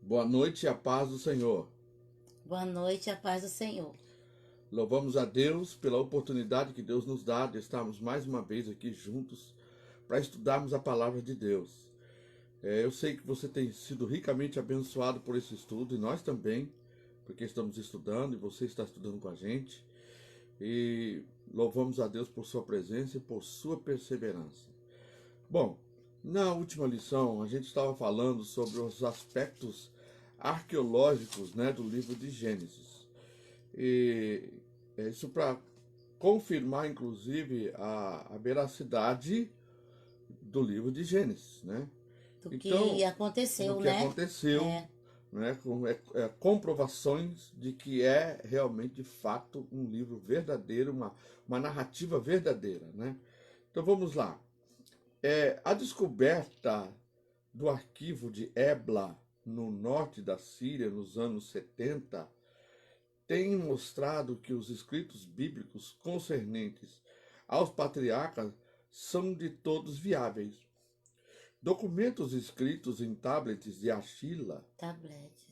Boa noite e a paz do Senhor. Boa noite, a paz do Senhor. Louvamos a Deus pela oportunidade que Deus nos dá de estarmos mais uma vez aqui juntos para estudarmos a palavra de Deus. Eu sei que você tem sido ricamente abençoado por esse estudo e nós também, porque estamos estudando e você está estudando com a gente. E louvamos a Deus por sua presença e por sua perseverança. Bom, na última lição a gente estava falando sobre os aspectos arqueológicos, do livro de Gênesis. E isso para confirmar, inclusive, a veracidade do livro de Gênesis, Do Então, que aconteceu, do que né? aconteceu, com comprovações de que é realmente, de fato, um livro verdadeiro, uma narrativa verdadeira, Então vamos lá. A descoberta do arquivo de Ebla, no norte da Síria, nos anos 70, tem mostrado que os escritos bíblicos concernentes aos patriarcas são de todos viáveis. Documentos escritos em tablets de argila, tablets,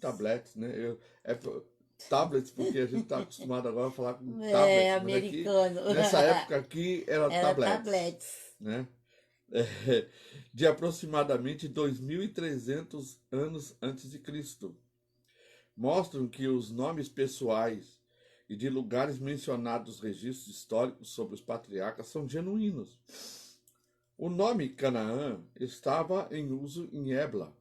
tablets, porque a gente está acostumado agora a falar com tablets, mas aqui, americano. nessa época aqui era tablets. De aproximadamente 2.300 anos antes de Cristo. Mostram que os nomes pessoais e de lugares mencionados nos registros históricos sobre os patriarcas são genuínos. O nome Canaã estava em uso em Ebla,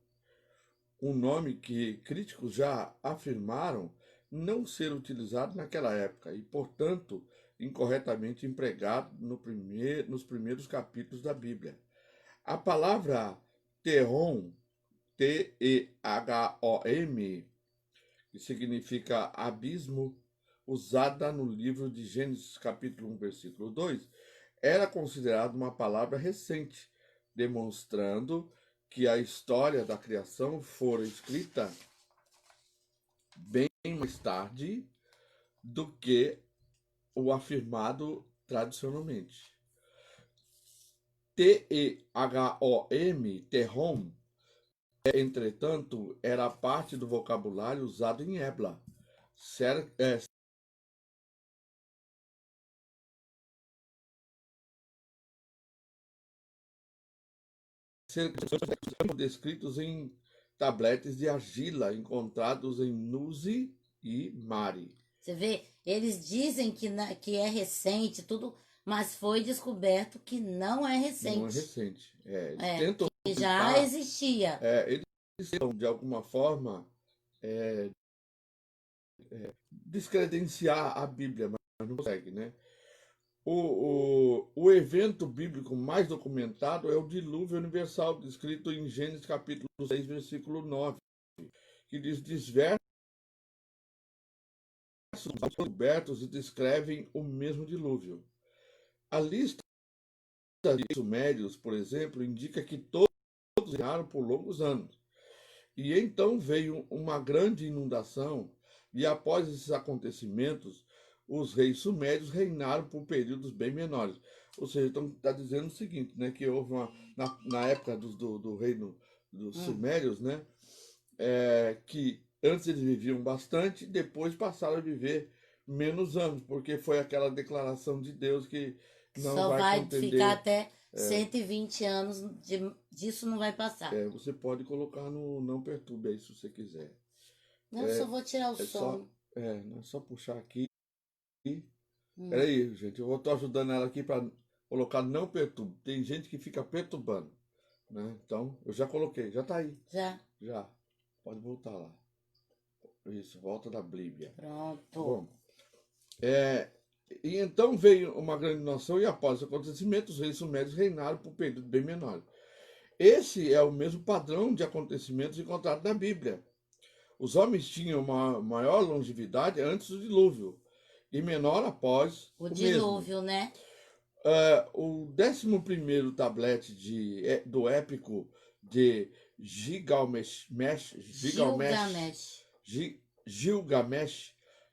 um nome que críticos já afirmaram não ser utilizado naquela época e, portanto, incorretamente empregado nos primeiros capítulos da Bíblia. A palavra Tehom, T-E-H-O-M, que significa abismo, usada no livro de Gênesis capítulo 1, versículo 2, era considerada uma palavra recente, demonstrando que a história da criação fora escrita bem mais tarde do que o afirmado tradicionalmente. T-E-H-O-M, Tehom, entretanto, era parte do vocabulário usado em Ebla. Descritos em tabletes de argila encontrados em Nuzi e Mari. Você vê, eles dizem que é recente, tudo, mas foi descoberto que não é recente. Não é recente. Eles tentam que já existia. Eles tentam, de alguma forma, descredenciar a Bíblia, mas não consegue, O evento bíblico mais documentado é o dilúvio universal, descrito em Gênesis capítulo 6, versículo 9, que diz: diversos descobertos e descrevem o mesmo dilúvio. A lista de sumérios, por exemplo, indica que todos reinaram por longos anos. E então veio uma grande inundação, e após esses acontecimentos, os reis sumérios reinaram por períodos bem menores. Ou seja, está dizendo o seguinte, que houve na época do reino dos sumérios, que antes eles viviam bastante, depois passaram a viver menos anos, porque foi aquela declaração de Deus que não Só vai ficar até 120 anos, disso não vai passar. Você pode colocar no não perturbe aí se você quiser. Não, só vou tirar o som. É só puxar aqui. Peraí, gente, eu estou ajudando ela aqui para colocar não perturbe. Tem gente que fica perturbando, Então, eu já coloquei, já está aí. Já. Pode voltar lá. Isso, volta da Bíblia. Pronto. Bom, e então veio uma grande nação e após os acontecimentos, os reis sumérios reinaram por período bem menor. Esse é o mesmo padrão de acontecimentos encontrado na Bíblia. Os homens tinham uma maior longevidade antes do dilúvio e menor após o dilúvio, mesmo. O 11º tablete do épico de Gilgamesh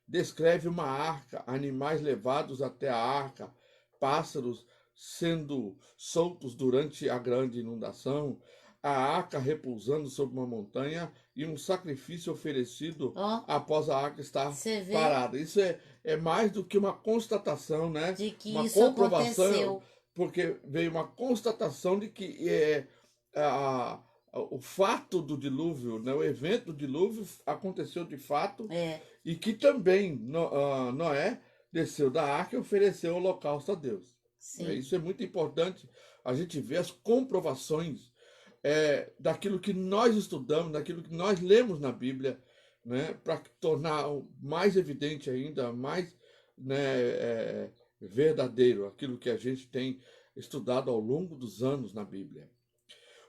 descreve uma arca, animais levados até a arca, pássaros sendo soltos durante a grande inundação, a arca repousando sobre uma montanha e um sacrifício oferecido Ó, após a arca estar você vê parada. Isso é mais do que uma constatação, né? de que Uma isso comprovação, aconteceu. porque veio uma constatação de que o fato do dilúvio, né? O evento do dilúvio aconteceu de fato É, e que também Noé desceu da arca e ofereceu o holocausto a Deus. sim. Isso é muito importante, a gente ver as comprovações daquilo que nós estudamos, daquilo que nós lemos na Bíblia, né, para tornar mais evidente ainda, mais, né, verdadeiro aquilo que a gente tem estudado ao longo dos anos na Bíblia.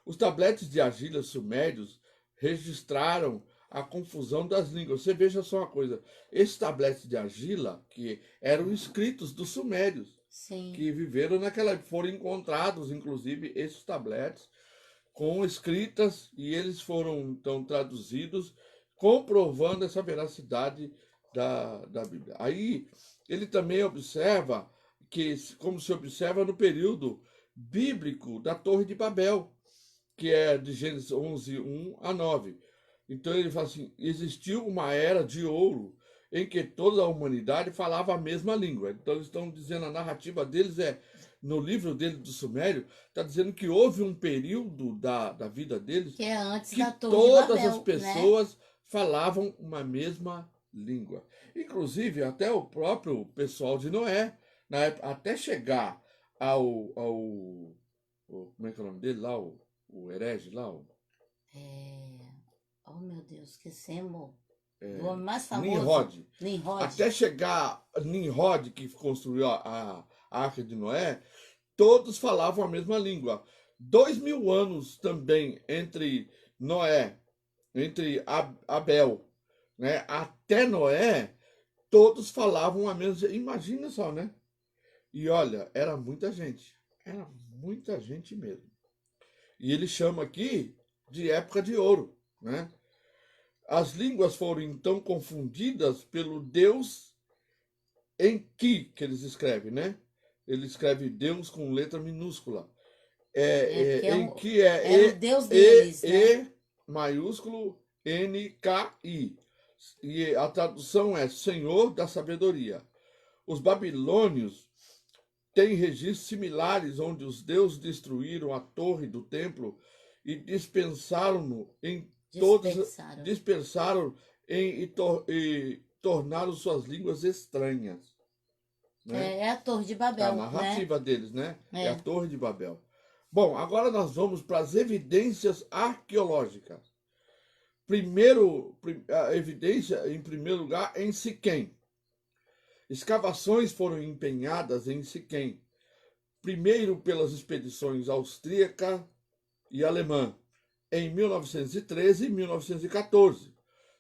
Os tabletes de argila sumérios registraram a confusão das línguas. Você veja só uma coisa: esses tabletes de argila, que eram escritos dos sumérios, Sim. que viveram naquela época, foram encontrados, inclusive, esses tabletes com escritas, e eles foram então traduzidos, comprovando essa veracidade da Bíblia. Aí ele também observa que, como se observa no período bíblico da Torre de Babel, que é de Gênesis 11, 1 a 9. Então ele fala assim: existiu uma era de ouro em que toda a humanidade falava a mesma língua. Então eles estão dizendo, a narrativa deles no livro dele do Sumério, está dizendo que houve um período da vida deles Que é antes que da Torre de todas as Babel, né? pessoas falavam uma mesma língua. Inclusive, até o próprio pessoal de Noé, na época, até chegar como é que é o nome dele lá, o herege lá, É... Oh, meu Deus, esquecemos. Do homem mais famoso, Nimrod. Nimrod. Até chegar Nimrod, que construiu a Arca de Noé, todos falavam a mesma língua. 2000 anos também entre Noé, entre Abel, né, até Noé, todos falavam a mesma. Imagina só, né? E olha, era muita gente mesmo. E ele chama aqui de época de ouro, né? As línguas foram então confundidas pelo Deus que eles escrevem, né? Ele escreve Deus com letra minúscula. É, porque Em que é era o Deus deles, né? maiúsculo NKI. E a tradução é Senhor da Sabedoria. Os babilônios têm registros similares onde os deuses destruíram a torre do templo e dispensaram-no em todos, Dispersaram. dispersaram e tornaram suas línguas estranhas, né? É a Torre de É a Babel, né? narrativa deles, né? É a É. Torre de Babel. Bom, agora nós vamos para as evidências arqueológicas. A evidência, em primeiro lugar, em Siquém. Escavações foram empenhadas em Siquém, primeiro pelas expedições austríaca e alemã, em 1913 e 1914.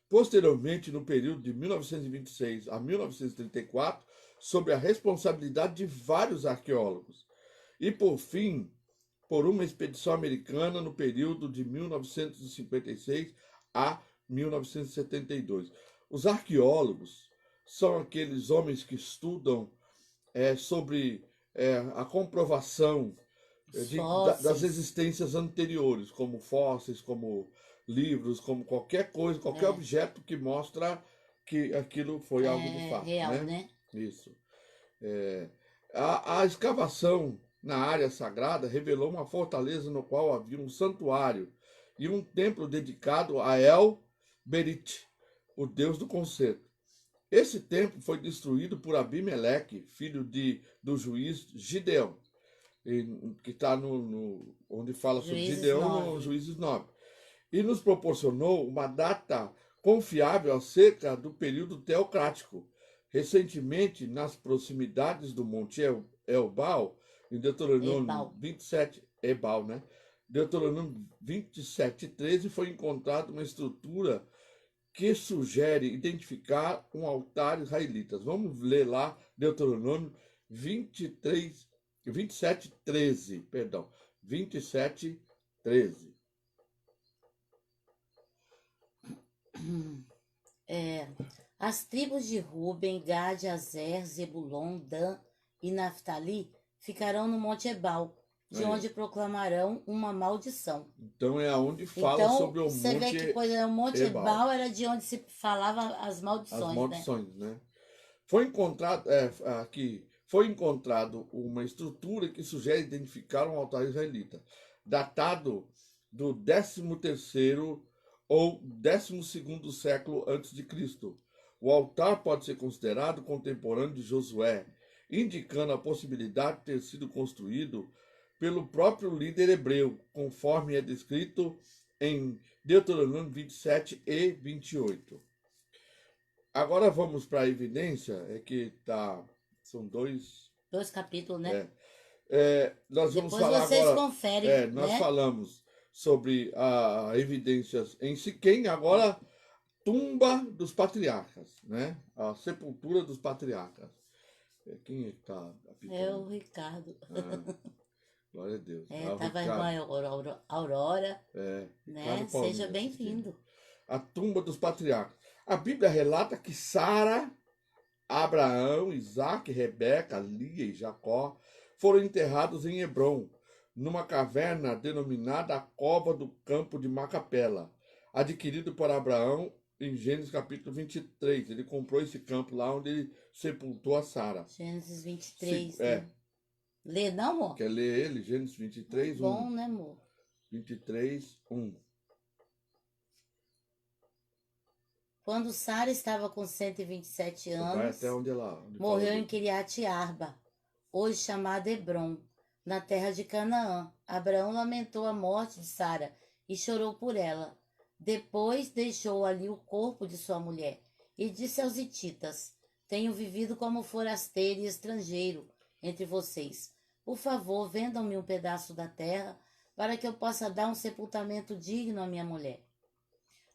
Posteriormente, no período de 1926 a 1934, sob a responsabilidade de vários arqueólogos. E, por fim, por uma expedição americana no período de 1956 a 1972. Os arqueólogos são aqueles homens que estudam sobre a comprovação Os das fósseis. existências anteriores, como fósseis, como livros, como qualquer coisa, qualquer É, objeto que mostra que aquilo foi algo de é fato, real, né? né? Isso. É, a escavação na área sagrada revelou uma fortaleza no qual havia um santuário e um templo dedicado a El Berit, o deus do concerto. Esse templo foi destruído por Abimeleque, filho do juiz Gideão, que está onde fala sobre Juízes Gideão no 9. Juízes 9, e nos proporcionou uma data confiável acerca do período teocrático. Recentemente, nas proximidades do Monte Ebal, em Deuteronômio Ebal. 27, Ebal, né? Deuteronômio 27:13, foi encontrada uma estrutura que sugere identificar um altar israelita. Vamos ler lá Deuteronômio 27:13, perdão, 27:13. É, as tribos de Ruben, Gade, Azer, Zebulon, Dan e Naphtali ficarão no Monte Ebal, de Aí. onde proclamarão uma maldição. Então é aonde fala Então, sobre o você vê que Monte coisa, o Monte Ebal, Ebal era de onde se falava as as maldições, né? maldições, né? Foi encontrado, aqui, foi encontrado uma estrutura que sugere identificar um altar israelita, datado do 13º ou 12º século antes de Cristo. O altar pode ser considerado contemporâneo de Josué, indicando a possibilidade de ter sido construído pelo próprio líder hebreu, conforme é descrito em Deuteronômio 27 e 28. Agora vamos para a evidência, são dois. 2 capítulos, né? Nós vamos Depois falar vocês agora. conferem, Nós né? falamos sobre a evidências em Siquém, agora tumba dos patriarcas, né? A sepultura dos patriarcas. Quem é que está É o apitando? Ricardo. Glória a Deus. É, O tava a Ricardo. irmã Aurora, Ricardo né? Paulinho Seja assistindo. bem-vindo. A tumba dos patriarcas. A Bíblia relata que Sara, Abraão, Isaac, Rebeca, Lia e Jacó foram enterrados em Hebrom, numa caverna denominada a Cova do Campo de Macapela, adquirido por Abraão em Gênesis capítulo 23. Ele comprou esse campo lá onde ele sepultou a Sara. Gênesis 23, É. né? Lê não, amor? Quer ler ele? Gênesis 23, Bom, 1. né, amor? 23, 1. Quando Sara estava com 127 Vai anos, até onde ela. Onde morreu fala em Kiriat Arba, hoje chamada Hebrom, na terra de Canaã. Abraão lamentou a morte de Sara e chorou por ela. Depois deixou ali o corpo de sua mulher e disse aos hititas: Tenho vivido como forasteiro e estrangeiro entre vocês. Por favor, vendam-me um pedaço da terra para que eu possa dar um sepultamento digno à minha mulher.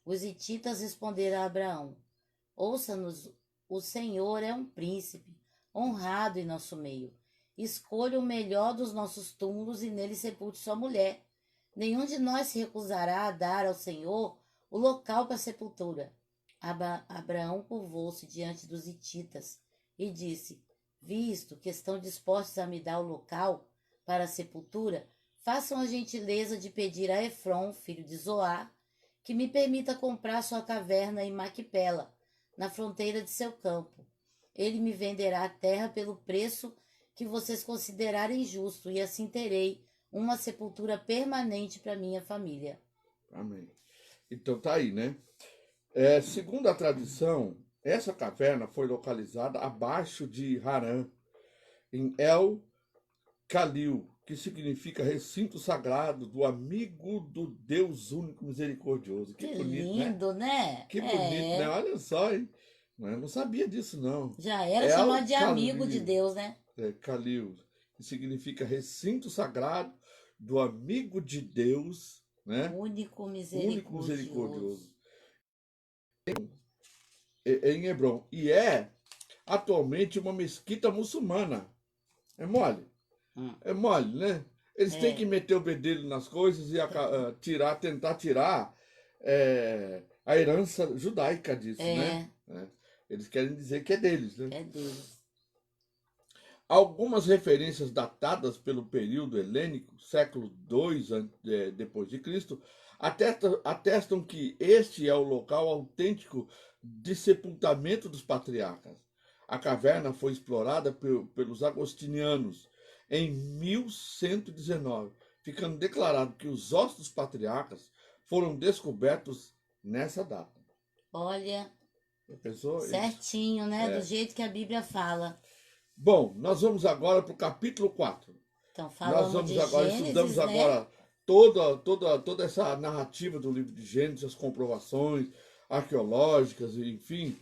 Os hititas responderam a Abraão: Ouça-nos, o Senhor é um príncipe, honrado em nosso meio. Escolha o melhor dos nossos túmulos e nele sepulte sua mulher. Nenhum de nós se recusará a dar ao Senhor o local para a sepultura. Abraão curvou-se diante dos hititas e disse: Visto que estão dispostos a me dar o local para a sepultura, façam a gentileza de pedir a Efron, filho de Zoar, que me permita comprar sua caverna em Maquipela, na fronteira de seu campo. Ele me venderá a terra pelo preço que vocês considerarem justo, e assim terei uma sepultura permanente para minha família. Amém. Então tá aí, né? Segundo a tradição, essa caverna foi localizada abaixo de Harã, em El Calil, que significa recinto sagrado do amigo do Deus único misericordioso. Que bonito, lindo, né? Que bonito, né? Olha só, hein? Eu não sabia disso, não. Já era El chamado de Calil, amigo de Deus, né? Calil, que significa recinto sagrado do amigo de Deus, né? Único Único misericordioso. misericordioso. Em Hebrom. E atualmente uma mesquita muçulmana. É mole? É mole, né? Eles têm que meter o bedelho nas coisas e tentar tirar a herança judaica disso, né? Eles querem dizer que é deles, né? É deles. Algumas referências datadas pelo período helênico, século II depois de Cristo, atestam que este é o local autêntico de sepultamento dos patriarcas. A caverna foi explorada pelos agostinianos em 1119, ficando declarado que os ossos dos patriarcas foram descobertos nessa data. Olha, pensou? Certinho, né? Do jeito que a Bíblia fala. Bom, nós vamos agora para o capítulo 4. Então, falamos de Gênesis, estudamos né? agora toda essa narrativa do livro de Gênesis, as comprovações arqueológicas, enfim,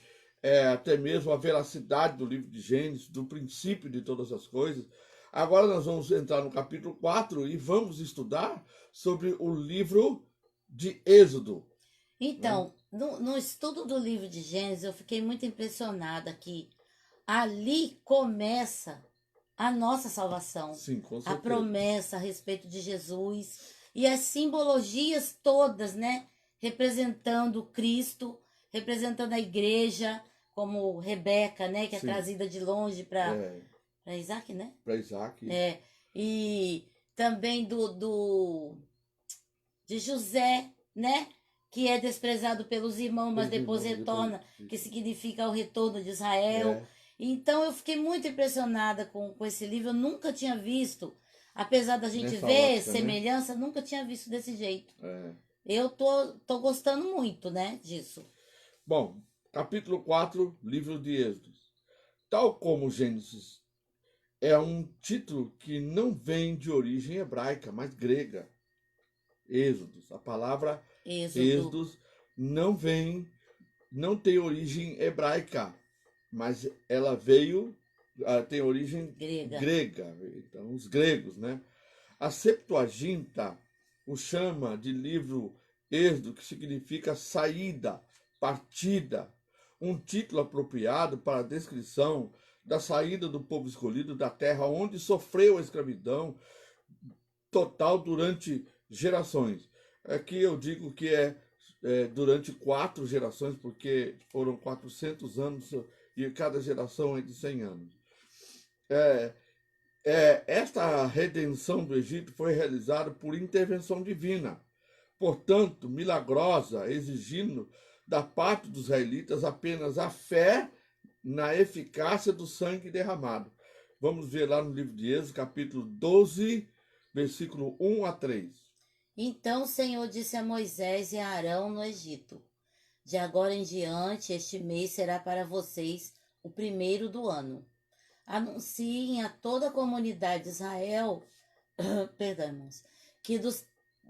até mesmo a veracidade do livro de Gênesis, do princípio de todas as coisas. Agora nós vamos entrar no capítulo 4 e vamos estudar sobre o livro de Êxodo. Então, no estudo do livro de Gênesis, eu fiquei muito impressionada que ali começa a nossa salvação. Sim, com certeza. A promessa a respeito de Jesus e as simbologias todas, né? Representando Cristo, representando a igreja, como Rebeca, né? Que é trazida de longe para Isaac, né? Para Isaac. E também de José, né? Que é desprezado pelos irmãos, mas depois retorna, que significa o retorno de Israel. É, Então eu fiquei muito impressionada com esse livro. Eu nunca tinha visto, apesar da gente nessa ver ótica, né? semelhança, nunca tinha visto desse jeito. É. Eu tô gostando muito, né, disso. Bom, capítulo 4, livro de Êxodos. Tal como Gênesis é um título que não vem de origem hebraica, mas grega. Êxodos. A palavra Êxodo. Êxodos não tem origem hebraica, mas ela tem origem Grega. grega. Então, os gregos, né? A Septuaginta o chama de livro Êxodo, que significa saída, partida, um título apropriado para a descrição da saída do povo escolhido da terra onde sofreu a escravidão total durante gerações. Aqui eu digo que durante 4 gerações, porque foram 400 anos e cada geração é de 100 anos. Esta redenção do Egito foi realizada por intervenção divina, portanto, milagrosa, exigindo da parte dos israelitas apenas a fé na eficácia do sangue derramado. Vamos ver lá no livro de Êxodo, capítulo 12, versículo 1 a 3. Então o Senhor disse a Moisés e a Arão no Egito: de agora em diante, este mês será para vocês o primeiro do ano. Anunciem a toda a comunidade de Israel, perdão, irmãos, que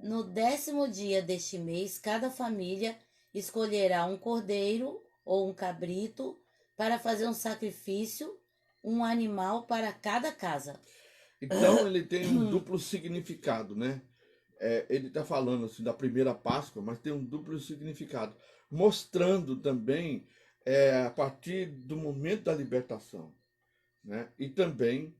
no 10º dia deste mês, cada família escolherá um cordeiro ou um cabrito para fazer um sacrifício, um animal para cada casa. Então ele tem um duplo significado, né? Ele está falando assim da primeira Páscoa, mas tem um duplo significado, mostrando também a partir do momento da libertação, né? E também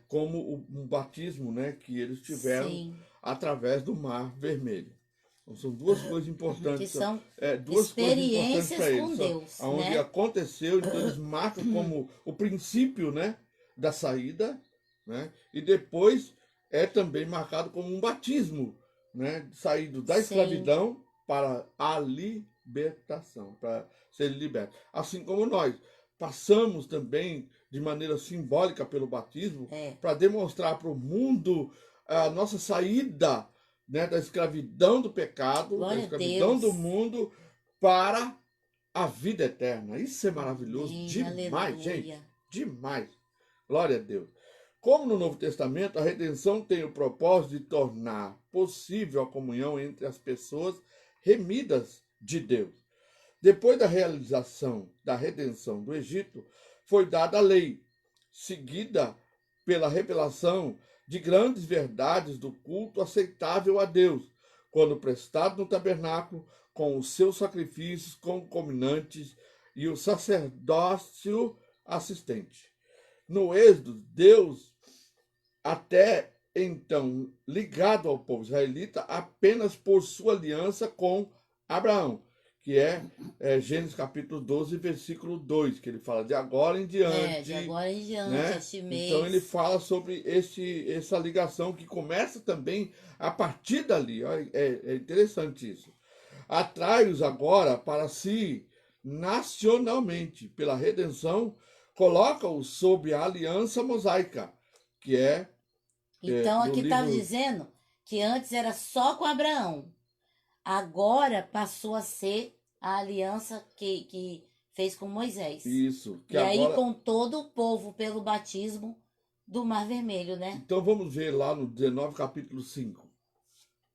como um batismo, né, que eles tiveram Sim, através do Mar Vermelho. Então, são duas coisas que importantes, são duas coisas importantes experiências para com eles, Deus, onde né? aconteceu, então eles marcam como o princípio, né, da saída, né? E depois é também marcado como um batismo, né, saído da Sim, escravidão para a libertação, para ser liberto. Assim como nós passamos também de maneira simbólica pelo batismo para demonstrar para o mundo a nossa saída, né, da escravidão do pecado, da glória a escravidão do Deus. mundo para a vida eterna. Isso é maravilhoso Amém, demais, gente. aleluia. Demais. Glória a Deus. Como no Novo Testamento, a redenção tem o propósito de tornar possível a comunhão entre as pessoas remidas de Deus. Depois da realização da redenção do Egito, foi dada a lei, seguida pela revelação de grandes verdades do culto aceitável a Deus, quando prestado no tabernáculo, com os seus sacrifícios concomitantes e o sacerdócio assistente. No Êxodo, Deus, até então ligado ao povo israelita apenas por sua aliança com Abraão, que é Gênesis capítulo 12, versículo 2, que ele fala de agora em diante. De agora em diante, né? este mês. Então ele fala sobre essa ligação que começa também a partir dali. É interessante isso. Atrai-os agora para si nacionalmente, pela redenção, coloca-os sob a aliança mosaica, que Então no aqui estava livro... dizendo que antes era só com Abraão. Agora passou a ser a aliança que fez com Moisés. Isso. E aí com todo o povo pelo batismo do Mar Vermelho, né? Então vamos ver lá no 19, capítulo 5.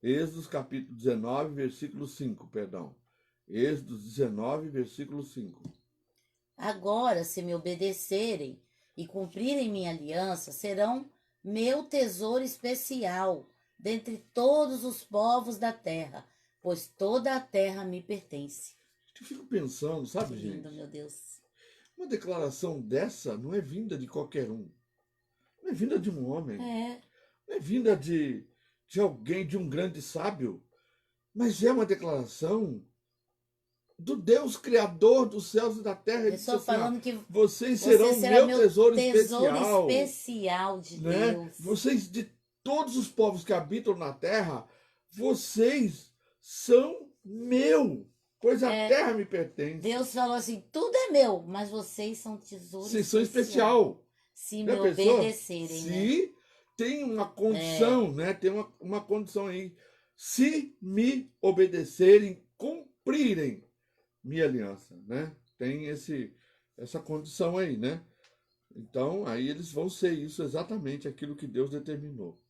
Êxodo capítulo 19, versículo 5, perdão. Êxodo 19, versículo 5. Agora, se me obedecerem e cumprirem minha aliança, serão meu tesouro especial dentre todos os povos da terra, pois toda a terra me pertence. Eu fico pensando, sabe, Que lindo, gente? meu Deus. Uma declaração dessa não é vinda de qualquer um. Não é vinda de um homem. Não é vinda de alguém, de um grande sábio. Mas é uma declaração do Deus Criador dos céus e da terra. Ele Estou disse assim, falando que vocês você serão será meu tesouro especial. especial de né? Deus. Vocês todos os povos que habitam na terra, vocês são meu, pois a terra me pertence. Deus falou assim, tudo é meu, mas vocês são tesouro Vocês são especial. especial. Se Já me pensou? obedecerem, né? Se tem uma condição, né? Tem uma condição aí. Se me obedecerem, cumprirem minha aliança, né? Tem essa condição aí, né? Então, aí eles vão ser isso exatamente aquilo que Deus determinou.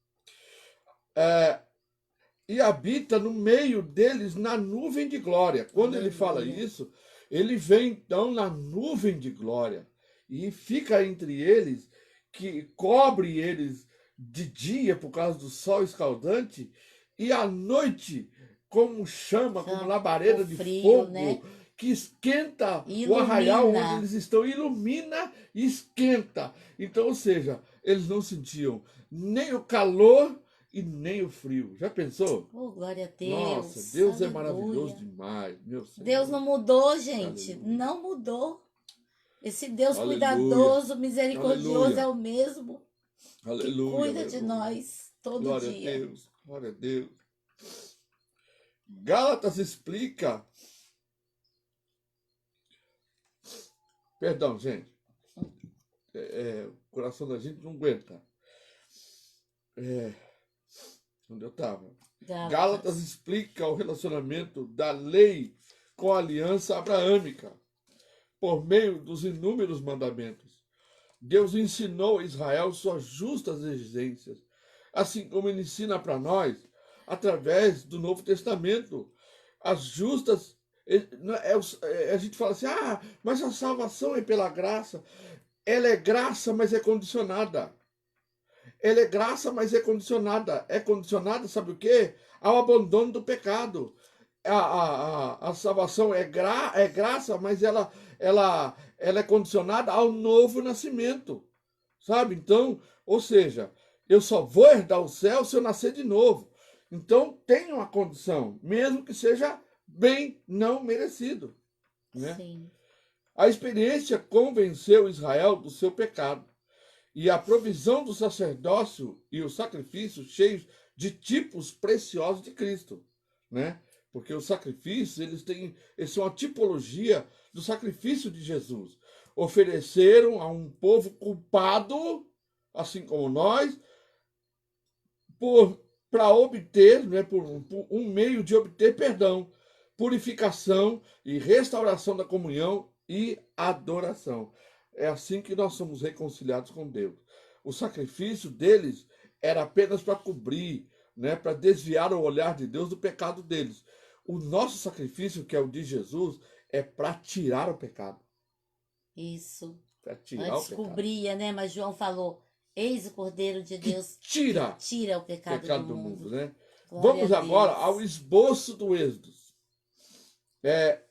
E habita no meio deles na nuvem de glória. Quando ele fala Aleluia. isso, ele vem então na nuvem de glória e fica entre eles, que cobre eles de dia por causa do sol escaldante e à noite como chama, como labareda o de frio, fogo, né? que esquenta o Ilumina. arraial onde eles estão, ilumina e esquenta. Então, ou seja, eles não sentiam nem o calor e nem o frio. Já pensou? Oh, glória a Deus. Nossa, Deus é Aleluia. maravilhoso demais, meu Senhor. Deus não mudou, gente. Aleluia. Não mudou. Esse Deus Aleluia. cuidadoso, misericordioso Aleluia. é o mesmo que Aleluia. cuida de Aleluia. nós todo Glória dia. a Deus, glória a Deus. Gálatas explica. Perdão, gente. O coração da gente não aguenta. Onde eu estava? Gálatas explica o relacionamento da lei com a aliança abraâmica, por meio dos inúmeros mandamentos. Deus ensinou a Israel suas justas exigências, assim como ele ensina para nós, através do Novo Testamento, as justas. A gente fala assim, mas a salvação é pela graça. Ela é graça, mas é condicionada. Ela é graça, mas é condicionada. É condicionada, sabe o quê? Ao abandono do pecado. A salvação é graça, mas ela é condicionada ao novo nascimento. Sabe? Então, ou seja, eu só vou herdar o céu se eu nascer de novo. Então, tem uma condição, mesmo que seja bem não merecido. Né? Sim. A experiência convenceu Israel do seu pecado. E a provisão do sacerdócio e os sacrifícios cheios de tipos preciosos de Cristo, né? Porque os sacrifícios, eles são a tipologia do sacrifício de Jesus. Ofereceram a um povo culpado, assim como nós, para obter, né, por um meio de obter perdão, purificação e restauração da comunhão e adoração. É assim que nós somos reconciliados com Deus. O sacrifício deles era apenas para cobrir, né, para desviar o olhar de Deus do pecado deles. O nosso sacrifício, que é o de Jesus, é para tirar o pecado. Isso. Para tirar Antes o pecado. cobria, né? Mas João falou, eis o Cordeiro de Deus que tira o pecado do mundo. Né? Glória Vamos a agora Deus. ao esboço do Êxodo.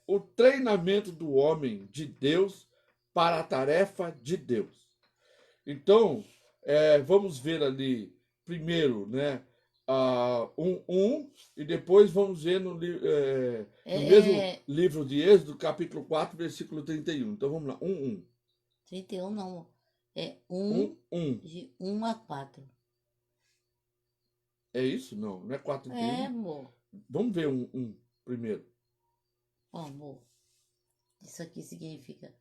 O treinamento do homem de Deus para a tarefa de Deus. Então, vamos ver ali primeiro, né, e depois vamos ver no mesmo livro de Êxodo, capítulo 4, versículo 31. Então vamos lá, 31 não, é 1. de 1 a 4. É isso? Não é 4 e 31? Amor. Vamos ver 1 primeiro. Amor, isso aqui significa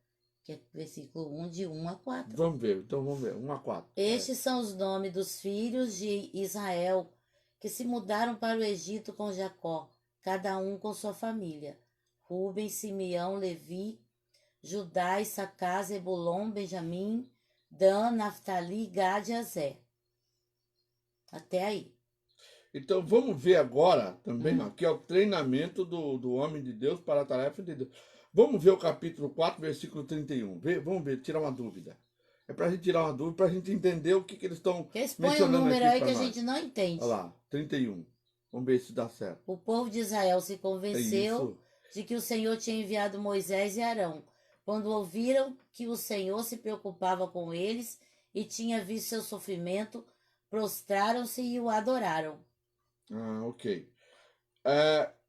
que é versículo 1 de 1 a 4. Vamos ver, então vamos ver, 1 a 4. Estes são os nomes dos filhos de Israel que se mudaram para o Egito com Jacó, cada um com sua família. Rubem, Simeão, Levi, Judá, Issacar, Zebulon, Benjamim, Dan, Naftali, Gad e Aser. Até aí. Então vamos ver agora também, que é o treinamento do homem de Deus para a tarefa de Deus. Vamos ver o capítulo 4, versículo 31. Vamos ver, tirar uma dúvida. É para a gente tirar uma dúvida, para a gente entender o que eles estão mencionando um número aqui aí para que nós. a gente não entende. Olha lá, 31. Vamos ver se dá certo. O povo de Israel se convenceu de que o Senhor tinha enviado Moisés e Arão, quando ouviram que o Senhor se preocupava com eles e tinha visto seu sofrimento, prostraram-se e o adoraram. Ok.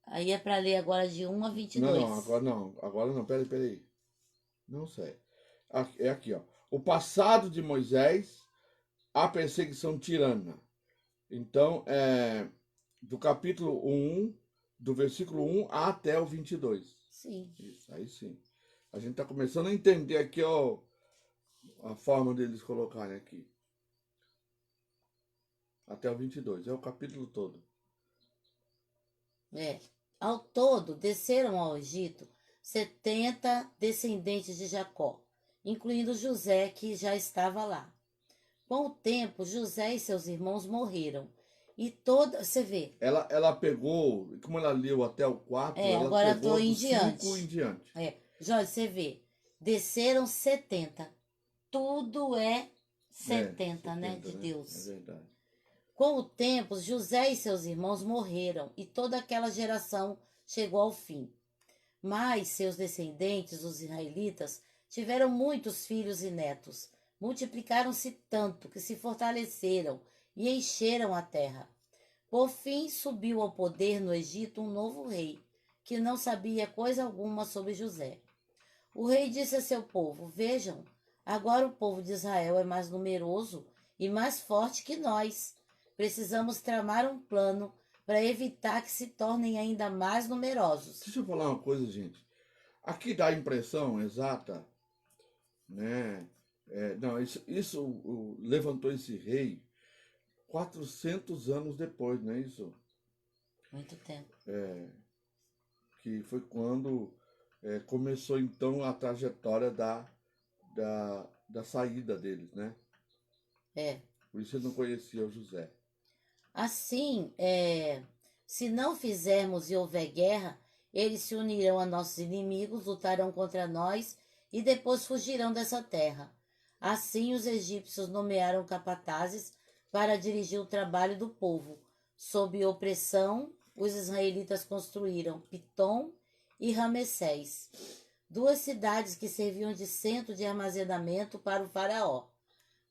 Aí é para ler agora de 1 a 22. Agora não, peraí. Não sei. É aqui, ó. O passado de Moisés, a perseguição tirana. Então, do capítulo 1, do versículo 1 até o 22. Sim. Isso, aí sim. A gente está começando a entender aqui, ó, a forma deles colocarem aqui. Até o 22, é o capítulo todo. É. Ao todo, desceram ao Egito 70 descendentes de Jacó, incluindo José, que já estava lá. Com o tempo, José e seus irmãos morreram. E toda. Você vê, Ela pegou, como ela leu até o 4, ela agora estou pegou em do 5 em diante. diante. Jorge, você vê, desceram 70. Tudo é É, 70, né? 70, De né? É Deus. verdade. Com o tempo, José e seus irmãos morreram e toda aquela geração chegou ao fim. Mas seus descendentes, os israelitas, tiveram muitos filhos e netos. Multiplicaram-se tanto que se fortaleceram e encheram a terra. Por fim, subiu ao poder no Egito um novo rei, que não sabia coisa alguma sobre José. O rei disse a seu povo: Vejam, agora o povo de Israel é mais numeroso e mais forte que nós. Precisamos tramar um plano para evitar que se tornem ainda mais numerosos. Deixa eu falar uma coisa, gente. Aqui dá a impressão exata, né? Não, isso levantou esse rei 400 anos depois, não é isso? Muito tempo. Que foi quando começou então a trajetória da saída deles, né? É. Por isso ele não conhecia o José. Assim, se não fizermos e houver guerra, eles se unirão a nossos inimigos, lutarão contra nós e depois fugirão dessa terra. Assim, os egípcios nomearam capatazes para dirigir o trabalho do povo. Sob opressão, os israelitas construíram Pitom e Ramessés, duas cidades que serviam de centro de armazenamento para o faraó.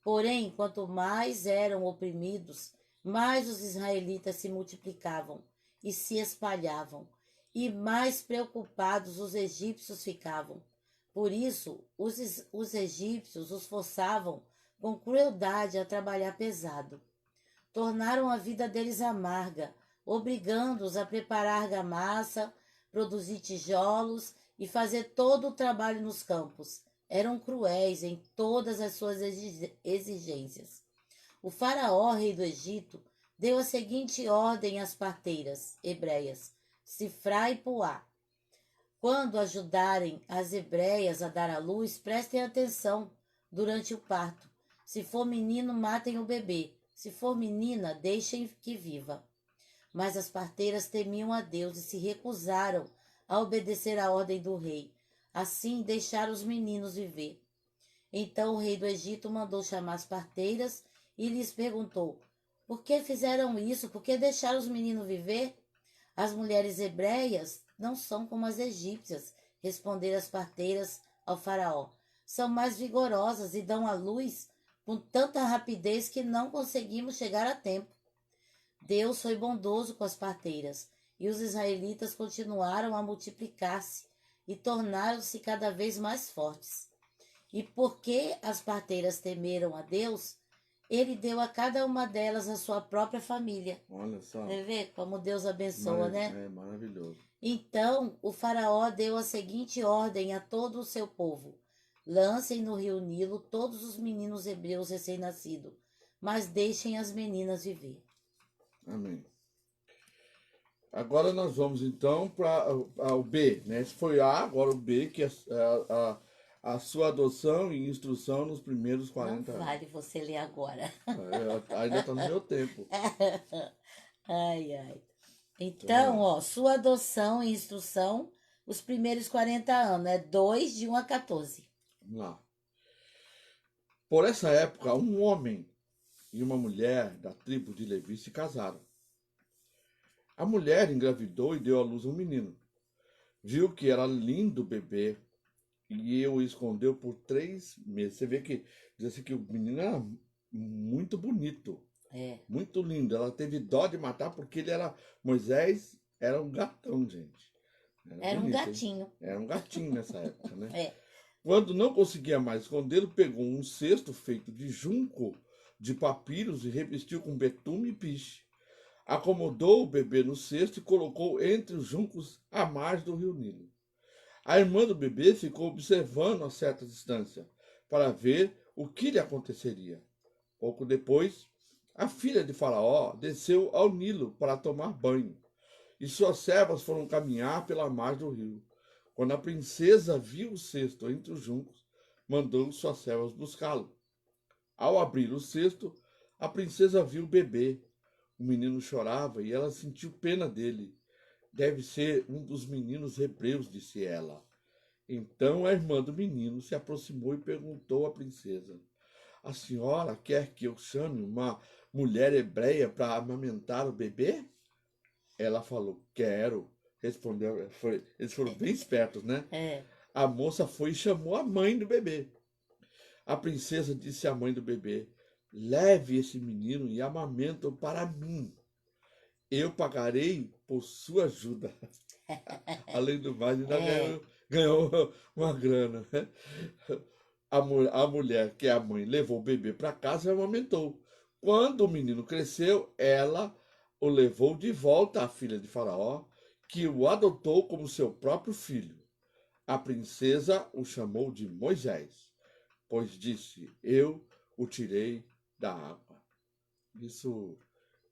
Porém, quanto mais eram oprimidos, mais os israelitas se multiplicavam e se espalhavam, e mais preocupados os egípcios ficavam. Por isso, os egípcios os forçavam com crueldade a trabalhar pesado. Tornaram a vida deles amarga, obrigando-os a preparar argamassa, produzir tijolos e fazer todo o trabalho nos campos. Eram cruéis em todas as suas exigências. O faraó, rei do Egito, deu a seguinte ordem às parteiras hebreias, Sifrá e Puá. Quando ajudarem as hebreias a dar à luz, prestem atenção durante o parto. Se for menino, matem o bebê. Se for menina, deixem que viva. Mas as parteiras temiam a Deus e se recusaram a obedecer à ordem do rei. Assim, deixaram os meninos viver. Então o rei do Egito mandou chamar as parteiras e lhes perguntou: Por que fizeram isso? Por que deixaram os meninos viver? As mulheres hebreias não são como as egípcias, responderam as parteiras ao faraó. São mais vigorosas e dão à luz com tanta rapidez que não conseguimos chegar a tempo. Deus foi bondoso com as parteiras, e os israelitas continuaram a multiplicar-se e tornaram-se cada vez mais fortes. E porque as parteiras temeram a Deus, ele deu a cada uma delas a sua própria família. Olha só, Você vê como Deus abençoa, né? é maravilhoso. Então o faraó deu a seguinte ordem a todo o seu povo: Lancem no rio Nilo todos os meninos hebreus recém-nascidos, mas deixem as meninas viver. Amém. Agora nós vamos então para o B, né? Esse foi A, agora o B, que é a sua adoção e instrução nos primeiros Não 40 anos. vale você ler agora. Ainda está no meu tempo. Ai, ai. Então, ó, sua adoção e instrução, os primeiros 40 anos, é 2 de 1 a 14. Vamos lá. Por essa época, um homem e uma mulher da tribo de Levi se casaram. A mulher engravidou e deu à luz um menino. Viu que era lindo o bebê e o escondeu por 3 meses. Você vê que diz assim que o menino era muito bonito, É, muito lindo. Ela teve dó de matar porque Moisés era um gatão, gente. era um Bonito, hein? gatinho. Era um gatinho nessa época, né? É, Quando não conseguia mais escondê-lo, pegou um cesto feito de junco, de papiros e revestiu com betume e piche. Acomodou o bebê no cesto e colocou entre os juncos à margem do rio Nilo. A irmã do bebê ficou observando a certa distância para ver o que lhe aconteceria. Pouco depois, a filha de Faraó desceu ao Nilo para tomar banho, e suas servas foram caminhar pela margem do rio. Quando a princesa viu o cesto entre os juncos, mandou suas servas buscá-lo. Ao abrir o cesto, a princesa viu o bebê. O menino chorava e ela sentiu pena dele. Deve ser um dos meninos hebreus, disse ela. Então a irmã do menino se aproximou e perguntou à princesa: A senhora quer que eu chame uma mulher hebreia para amamentar o bebê? Ela falou: Quero. Respondeu. Eles foram bem espertos, né? É. A moça foi e chamou a mãe do bebê. A princesa disse à mãe do bebê: Leve esse menino e amamenta-o para mim. Eu pagarei por sua ajuda. Além do mais, ainda É. ganhou uma grana. A mulher, que é a mãe, levou o bebê para casa e amamentou. Quando o menino cresceu, ela o levou de volta à filha de Faraó, que o adotou como seu próprio filho. A princesa o chamou de Moisés, pois disse: Eu o tirei da água. Isso,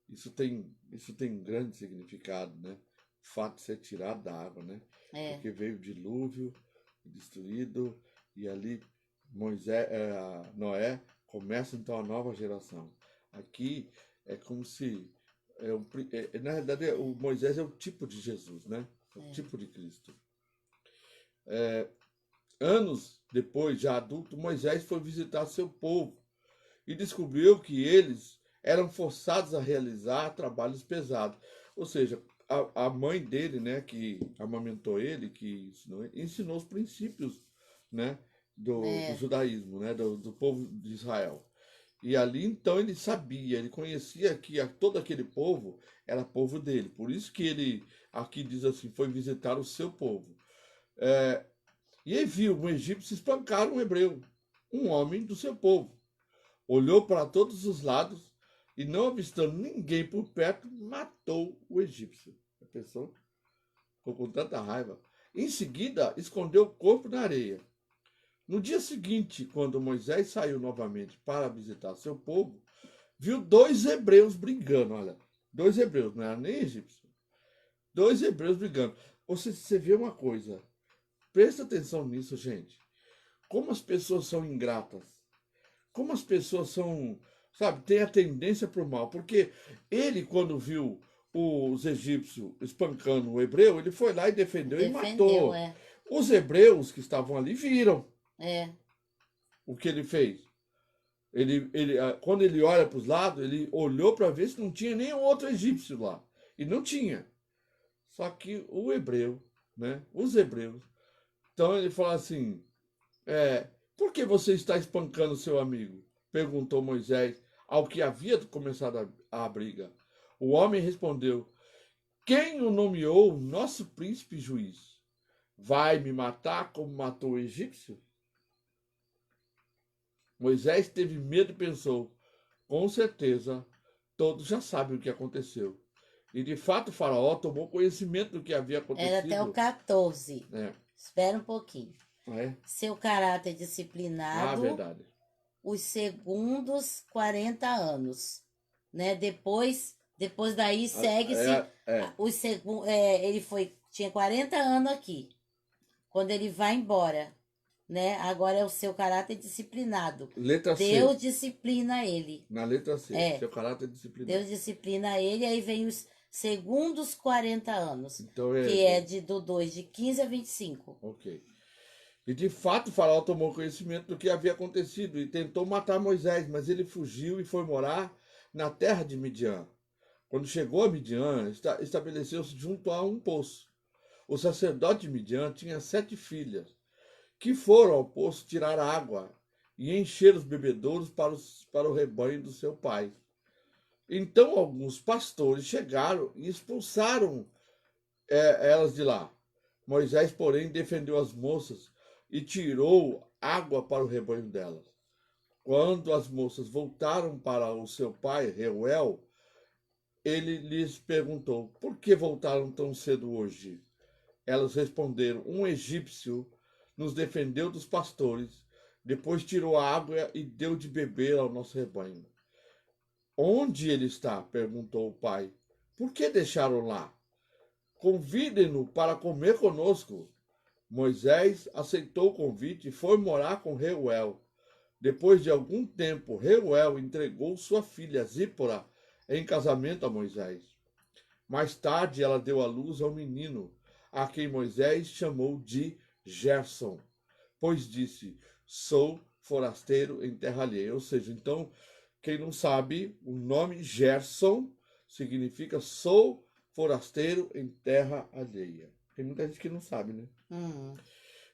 isso tem grande significado, né? O fato de ser tirado da água, né? É. Porque veio o dilúvio, destruído, e ali Noé começa então a nova geração. Aqui é como se, na realidade, o Moisés é o tipo de Jesus, né? É o tipo de Cristo. Anos depois, já adulto, Moisés foi visitar seu povo e descobriu que eles eram forçados a realizar trabalhos pesados. Ou seja, a mãe dele, né, que amamentou ele, que ensinou os princípios, né, do É. judaísmo, né, do povo de Israel. E ali então ele sabia, ele conhecia que todo aquele povo era povo dele. Por isso que ele, aqui diz assim, foi visitar o seu povo. E ele viu um egípcio espancar um hebreu, um homem do seu povo. Olhou para todos os lados e, não avistando ninguém por perto, matou o egípcio. A pessoa ficou com tanta raiva. Em seguida, escondeu o corpo na areia. No dia seguinte, quando Moisés saiu novamente para visitar seu povo, viu dois hebreus brigando. Olha, dois hebreus, não era nem egípcio. Dois hebreus brigando. Você vê uma coisa, presta atenção nisso, gente. Como as pessoas são ingratas. Como as pessoas são, sabe, tem a tendência para o mal. Porque ele, quando viu os egípcios espancando o hebreu, ele foi lá e defendeu e Defendeu, matou. é. Os hebreus que estavam ali viram É. o que ele fez. Quando ele olha para os lados, ele olhou para ver se não tinha nenhum outro egípcio lá. E não tinha. Só que o hebreu, né? Os hebreus. Então ele fala assim: por que você está espancando seu amigo? Perguntou Moisés, ao que havia começado a briga. O homem respondeu: Quem o nomeou nosso príncipe juiz? Vai me matar como matou o egípcio? Moisés teve medo e pensou: Com certeza, todos já sabem o que aconteceu. E de fato, Faraó tomou conhecimento do que havia Era até o acontecido. 14. É, Espera um pouquinho. é. Seu caráter Ah, disciplinado, verdade. os segundos 40 anos, né? Depois daí segue-se os ele tinha 40 anos aqui. Quando ele vai embora, né? Agora é o seu caráter disciplinado. Letra C. Deus disciplina ele. Na letra C. É. Seu caráter disciplinado. Deus disciplina ele, aí vem os segundos 40 anos, Então que é do 2, de 15 a 25. Ok. E de fato, Faraó tomou conhecimento do que havia acontecido e tentou matar Moisés, mas ele fugiu e foi morar na terra de Midian. Quando chegou a Midian, estabeleceu-se junto a um poço. O sacerdote de Midian tinha 7 filhas, que foram ao poço tirar água e encher os bebedouros para o rebanho do seu pai. Então alguns pastores chegaram e expulsaram elas de lá. Moisés, porém, defendeu as moças e tirou água para o rebanho delas. Quando as moças voltaram para o seu pai, Reuel, ele lhes perguntou: por que voltaram tão cedo hoje? Elas responderam: um egípcio nos defendeu dos pastores, depois tirou a água e deu de beber ao nosso rebanho. Onde ele está? Perguntou o pai. Por que deixaram lá? Convidem-no para comer conosco. Moisés aceitou o convite e foi morar com Reuel. Depois de algum tempo, Reuel entregou sua filha Zípora em casamento a Moisés. Mais tarde, ela deu à luz ao menino, a quem Moisés chamou de Gerson, pois disse: sou forasteiro em terra alheia. Ou seja, então, quem não sabe, o nome Gerson significa sou forasteiro em terra alheia. Tem muita gente que não sabe, né?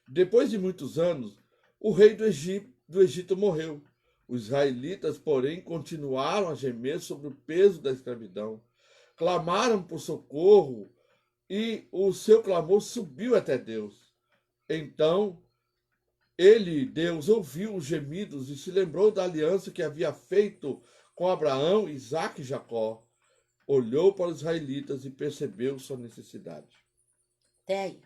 Depois de muitos anos, o rei do Egito morreu. Os israelitas, porém, continuaram a gemer sobre o peso da escravidão. Clamaram por socorro e o seu clamor subiu até Deus. Então, Deus, ouviu os gemidos e se lembrou da aliança que havia feito com Abraão, Isaque e Jacó. Olhou para os israelitas e percebeu sua necessidade. Até aí.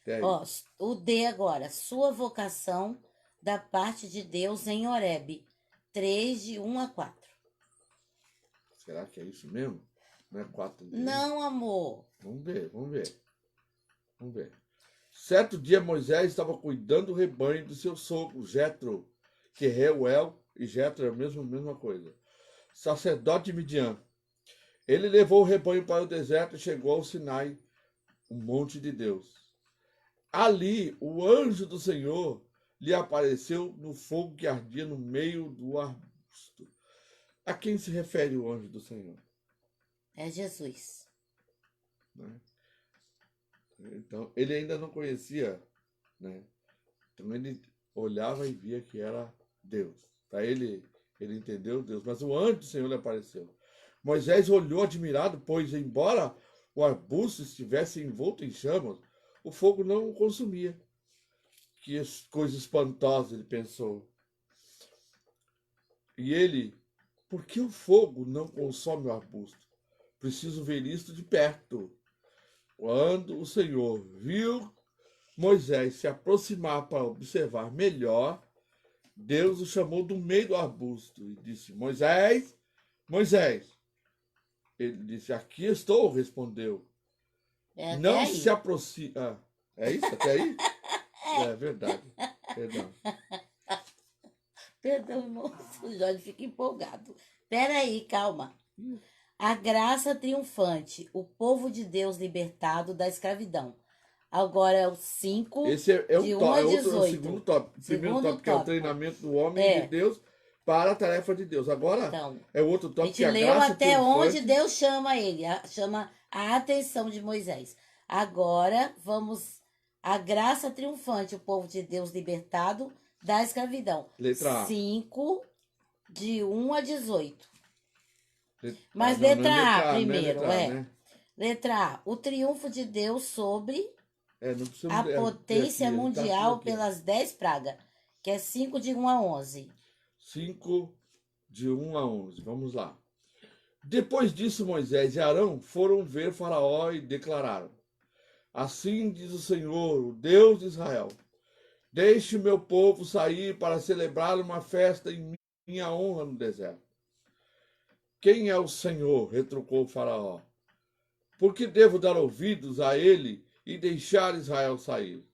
Até aí. Ó, o D agora. Sua vocação da parte de Deus em Horebe. 3, de 1 a 4. Será que é isso mesmo? Não é 4? Não, amor. Vamos ver. Certo dia, Moisés estava cuidando do rebanho do seu sogro, Jetro, que Reuel e Jetro é a mesma coisa, sacerdote de Midian. Ele levou o rebanho para o deserto e chegou ao Sinai, o monte de Deus. Ali, o anjo do Senhor lhe apareceu no fogo que ardia no meio do arbusto. A quem se refere o anjo do Senhor? É Jesus. Né? Então, ele ainda não conhecia, né? Então, ele olhava e via que era Deus. Para ele entendeu Deus. Mas o anjo do Senhor lhe apareceu. Moisés olhou admirado, pois, embora o arbusto estivesse envolto em chamas, o fogo não o consumia. Que coisa espantosa, ele pensou. E ele, por que o fogo não consome o arbusto? Preciso ver isto de perto. Quando o Senhor viu Moisés se aproximar para observar melhor, Deus o chamou do meio do arbusto e disse: Moisés, Moisés. Ele disse: aqui estou, respondeu. Não aí. se aproxime. Ah, é isso? Até aí? É verdade. Perdão. Perdão, moço. O Jorge fica empolgado. Peraí, calma. A graça triunfante, o povo de Deus libertado da escravidão. Agora é o 5, Esse é de o 1 a outro, 18. o segundo tópico. O primeiro tópico é o treinamento do homem de Deus para a tarefa de Deus. Agora então, é o outro tópico a que é a gente leu graça até triunfante. onde Deus chama ele, chama a atenção de Moisés. Agora vamos a graça triunfante, o povo de Deus libertado da escravidão. Letra A. 5, de 1 a 18. Mas Não, letra não é A letra A, primeiro, não é letra A, né? Letra A, o triunfo de Deus sobre Não precisa a potência aqui, mundial tá pelas 10 pragas, que é 5 de 1 a 11. 5 de 1 a 11. Vamos lá. Depois disso, Moisés e Arão foram ver Faraó e declararam: assim diz o Senhor, o Deus de Israel: deixe o meu povo sair para celebrar uma festa em minha honra no deserto. Quem é o Senhor? Retrucou o Faraó. Por que devo dar ouvidos a ele e deixar Israel sair?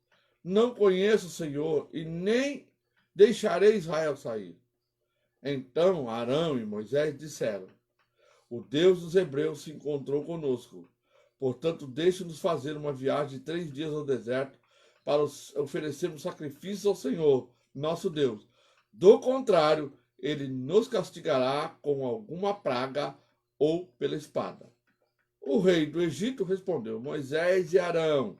Não conheço o Senhor e nem deixarei Israel sair. Então Arão e Moisés disseram: o Deus dos hebreus se encontrou conosco. Portanto, deixe-nos fazer uma viagem de 3 dias ao deserto para oferecermos sacrifícios ao Senhor, nosso Deus. Do contrário, ele nos castigará com alguma praga ou pela espada. O rei do Egito respondeu: Moisés e Arão,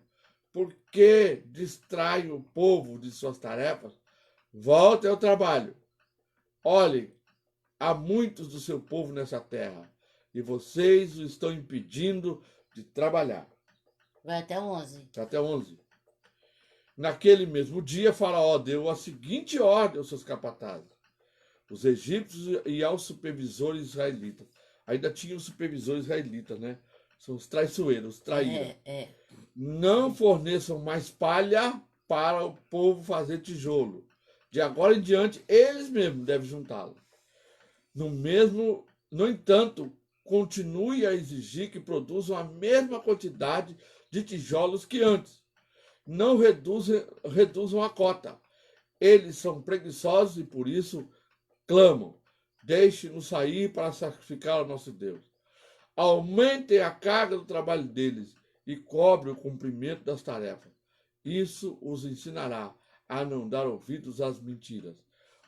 por que distraem o povo de suas tarefas? Voltem ao trabalho. Olhem, há muitos do seu povo nessa terra, e vocês o estão impedindo de trabalhar. Vai até 11. Até 11. Naquele mesmo dia, Faraó deu a seguinte ordem aos seus capatazes: os egípcios e aos supervisores israelitas. Ainda tinha os supervisores israelitas, né? São os traiçoeiros, traíra. Não forneçam mais palha para o povo fazer tijolo. De agora em diante, eles mesmos devem juntá-la. No entanto, continue a exigir que produzam a mesma quantidade de tijolos que antes. Não reduzam a cota. Eles são preguiçosos e por isso clamam. Deixe-nos sair para sacrificar ao nosso Deus. Aumentem a carga do trabalho deles e cobre o cumprimento das tarefas. Isso os ensinará a não dar ouvidos às mentiras.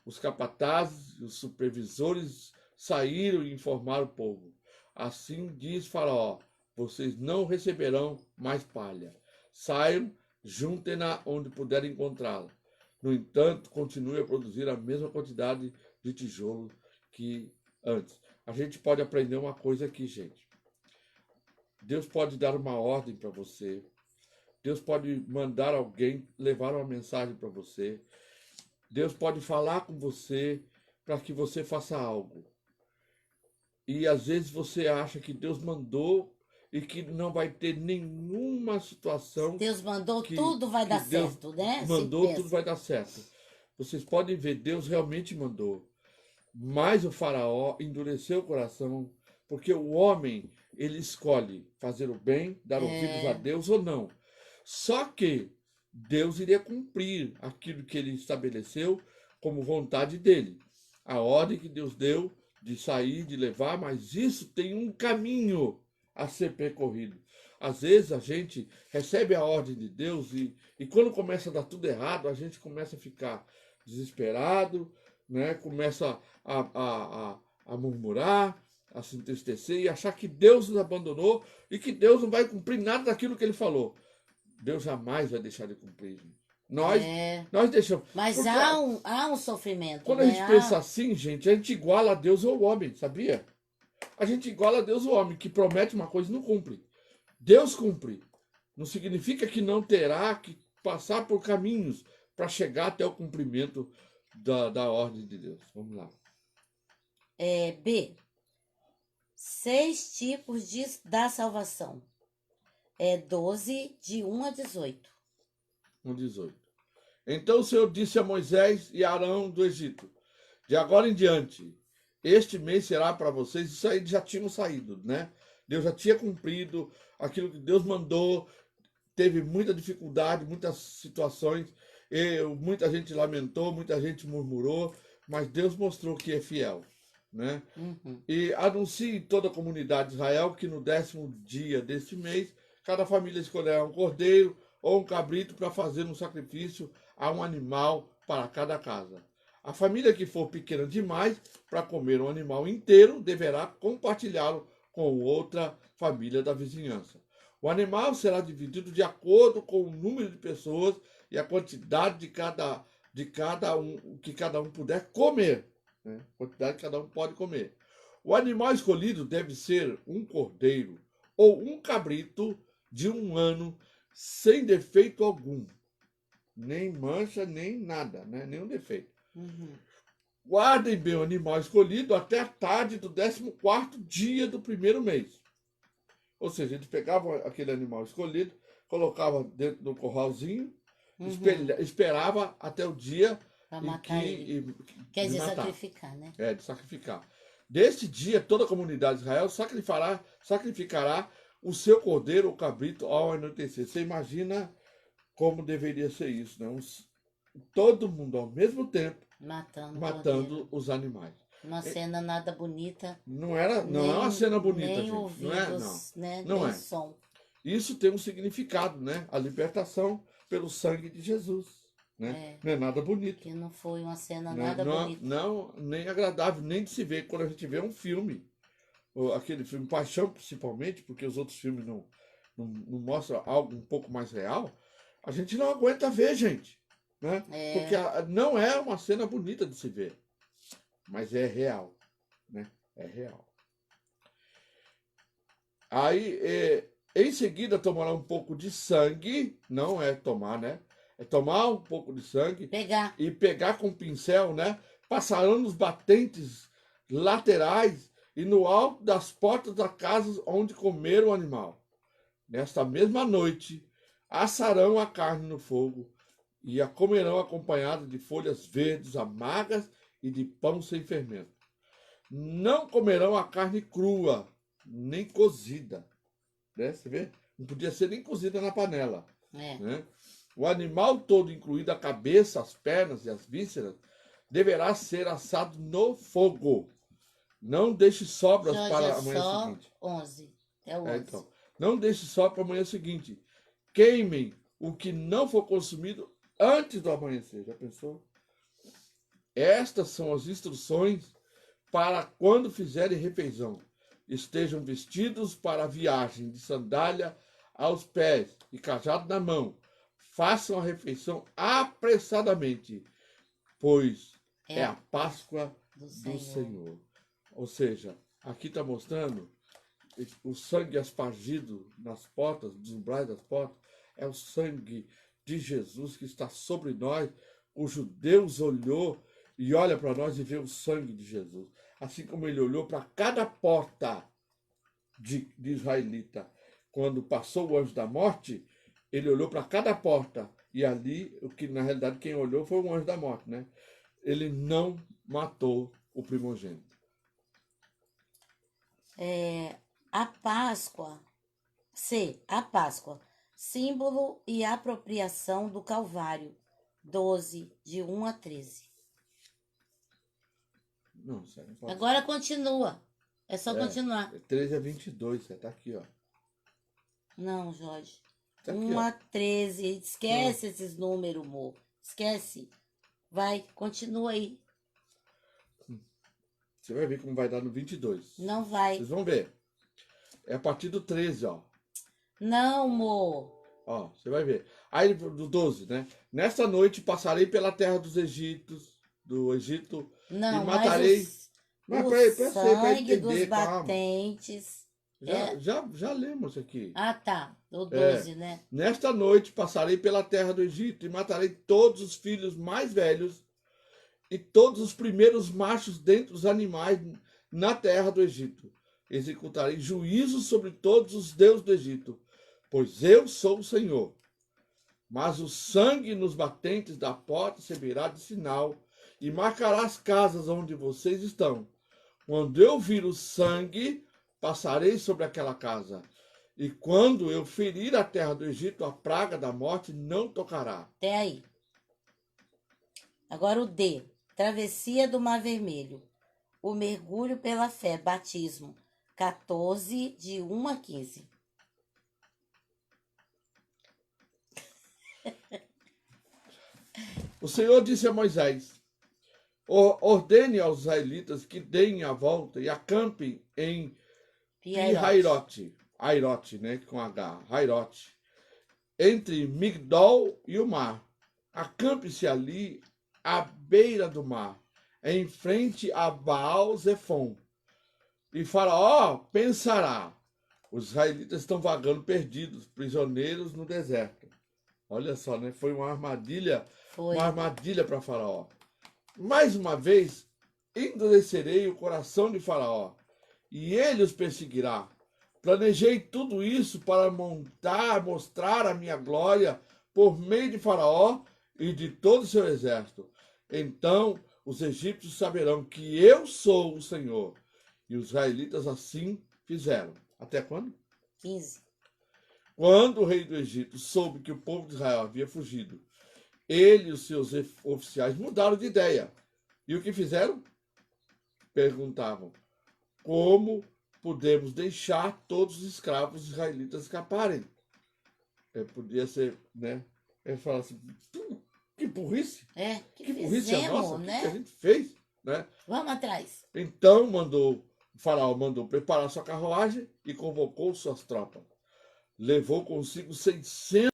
Os capatazes e os supervisores saíram e informaram o povo. Assim diz Faraó: vocês não receberão mais palha. Saiam, juntem-na onde puderem encontrá-la. No entanto, continue a produzir a mesma quantidade de tijolo que antes. A gente pode aprender uma coisa aqui, gente. Deus pode dar uma ordem para você. Deus pode mandar alguém levar uma mensagem para você. Deus pode falar com você para que você faça algo. E às vezes você acha que Deus mandou e que não vai ter nenhuma situação. Deus mandou, tudo vai dar certo, né? Mandou, tudo vai dar certo. Vocês podem ver, Deus realmente mandou. Mas o faraó endureceu o coração, porque o homem, ele escolhe fazer o bem, dar ouvidos a Deus ou não. Só que Deus iria cumprir aquilo que ele estabeleceu como vontade dele. A ordem que Deus deu de sair, de levar, mas isso tem um caminho a ser percorrido. Às vezes a gente recebe a ordem de Deus e quando começa a dar tudo errado, a gente começa a ficar desesperado, né? Começa a murmurar, a se entristecer e achar que Deus nos abandonou e que Deus não vai cumprir nada daquilo que ele falou. Deus jamais vai deixar de cumprir, gente. Nós deixamos. Mas porque há um sofrimento. Quando a gente pensa assim, gente, a gente iguala a Deus ao homem, sabia? A gente iguala a Deus ao homem, que promete uma coisa e não cumpre. Deus cumpre. Não significa que não terá que passar por caminhos para chegar até o cumprimento da ordem de Deus. Vamos lá. B. 6 tipos da salvação. 12, de 1 a 18. 1:18. Então o Senhor disse a Moisés e a Arão do Egito: de agora em diante, este mês será para vocês. Isso aí já tinham saído, né? Deus já tinha cumprido aquilo que Deus mandou. Teve muita dificuldade, muitas situações. Muita gente lamentou, muita gente murmurou, mas Deus mostrou que é fiel, né? E anuncie em toda a comunidade de Israel que no 10º dia deste mês, cada família escolherá um cordeiro ou um cabrito para fazer um sacrifício a um animal para cada casa. A família que for pequena demais para comer um animal inteiro deverá compartilhá-lo com outra família da vizinhança. O animal será dividido de acordo com o número de pessoas e a quantidade de cada um que cada um puder comer, né? A quantidade que cada um pode comer. O animal escolhido deve ser um cordeiro ou um cabrito de 1 ano, sem defeito algum, nem mancha, nem nada, né? Nenhum defeito. Guardem bem o animal escolhido até a tarde do 14º dia do 1º mês. Ou seja, eles pegavam aquele animal escolhido, colocava dentro do corralzinho, esperava até o dia para matar ele. Quer dizer, sacrificar, né? De sacrificar. Deste dia, toda a comunidade de Israel sacrificará o seu cordeiro ou cabrito ao anoitecer. Você imagina como deveria ser isso, né? Todo mundo ao mesmo tempo matando os animais. Uma cena nada bonita. Não é uma cena bonita, nem gente. Ouvidos, não nem é. som. Isso tem um significado, né? A libertação pelo sangue de Jesus, né? Não é nada bonito. Que não foi uma cena nada bonita. Não, nem agradável, nem de se ver. Quando a gente vê um filme, aquele filme Paixão principalmente, porque os outros filmes não mostram algo um pouco mais real, a gente não aguenta ver, gente, né? Porque não é uma cena bonita de se ver, mas é real, né? É real. Aí, em seguida, tomará um pouco de sangue, não é tomar, né? É tomar um pouco de sangue e pegar com o pincel, né? passarão nos batentes laterais e no alto das portas das casas onde comeram o animal. Nesta mesma noite, assarão a carne no fogo e a comerão acompanhada de folhas verdes amargas e de pão sem fermento. Não comerão a carne crua, nem cozida. Né? Você vê? Não podia ser nem cozida na panela. Né? O animal todo, incluindo a cabeça, as pernas e as vísceras, deverá ser assado no fogo. Não deixe sobras Jorge, para é amanhã só seguinte. 11. É o 11. Então, não deixe só para amanhã seguinte. Queimem o que não for consumido antes do amanhecer. Já pensou? Estas são as instruções para quando fizerem refeição. Estejam vestidos para a viagem, de sandália aos pés e cajado na mão. Façam a refeição apressadamente, pois é a Páscoa do Senhor. Ou seja, aqui está mostrando o sangue aspargido nas portas, dos umbrais das portas, é o sangue de Jesus que está sobre nós. Cujo Deus olhou e olha para nós e vê o sangue de Jesus. Assim como ele olhou para cada porta de israelita. Quando passou o anjo da morte, ele olhou para cada porta. E ali, o que na realidade quem olhou foi o anjo da morte, né? Ele não matou o primogênito. A Páscoa, símbolo e apropriação do Calvário, 12, de 1 a 13. Não, sério, não pode. Agora continua. É só continuar. 13 a 22, você tá aqui, ó. Não, Jorge. Tá aqui, 1 ó. a 13. Esquece esses números, amor. Esquece. Vai, continua aí. Você vai ver como vai dar no 22. Não vai. Vocês vão ver. É a partir do 13, ó. Não, amor. Ó, você vai ver. Aí do 12, né? Nesta noite passarei pela terra do Egito, Não, e matarei. mas o pra sangue entender, dos calma. batentes. Já lemos aqui. Ah, tá. O 12, né? Nesta noite passarei pela terra do Egito e matarei todos os filhos mais velhos e todos os primeiros machos dentre os animais na terra do Egito. Executarei juízo sobre todos os deuses do Egito, pois eu sou o Senhor. Mas o sangue nos batentes da porta servirá de sinal e marcará as casas onde vocês estão. Quando eu vir o sangue, passarei sobre aquela casa. E quando eu ferir a terra do Egito, a praga da morte não tocará. Até aí. Agora o D. Travessia do Mar Vermelho. O mergulho pela fé. Batismo. 14, de 1 a 15. O Senhor disse a Moisés: ordene aos israelitas que deem a volta e acampem em Pi-Hairote, Airote, né, com H, Hairote, entre Migdol e o mar. Acampe-se ali à beira do mar, em frente a Baal-Zefon. E Faraó pensará: os israelitas estão vagando perdidos, prisioneiros no deserto. Olha só, né? Foi uma armadilha para Faraó. Mais uma vez, endurecerei o coração de Faraó, e ele os perseguirá. Planejei tudo isso para mostrar a minha glória por meio de Faraó e de todo o seu exército. Então os egípcios saberão que eu sou o Senhor. E os israelitas assim fizeram. Até quando? 15. Quando o rei do Egito soube que o povo de Israel havia fugido, ele e os seus oficiais mudaram de ideia. E o que fizeram? Perguntavam: como podemos deixar todos os escravos israelitas escaparem? Podia ser, né? Ele fala assim: que burrice! Que burrice a nossa, né? que a gente fez, né? Vamos atrás. Então o faraó mandou preparar sua carruagem e convocou suas tropas. Levou consigo 600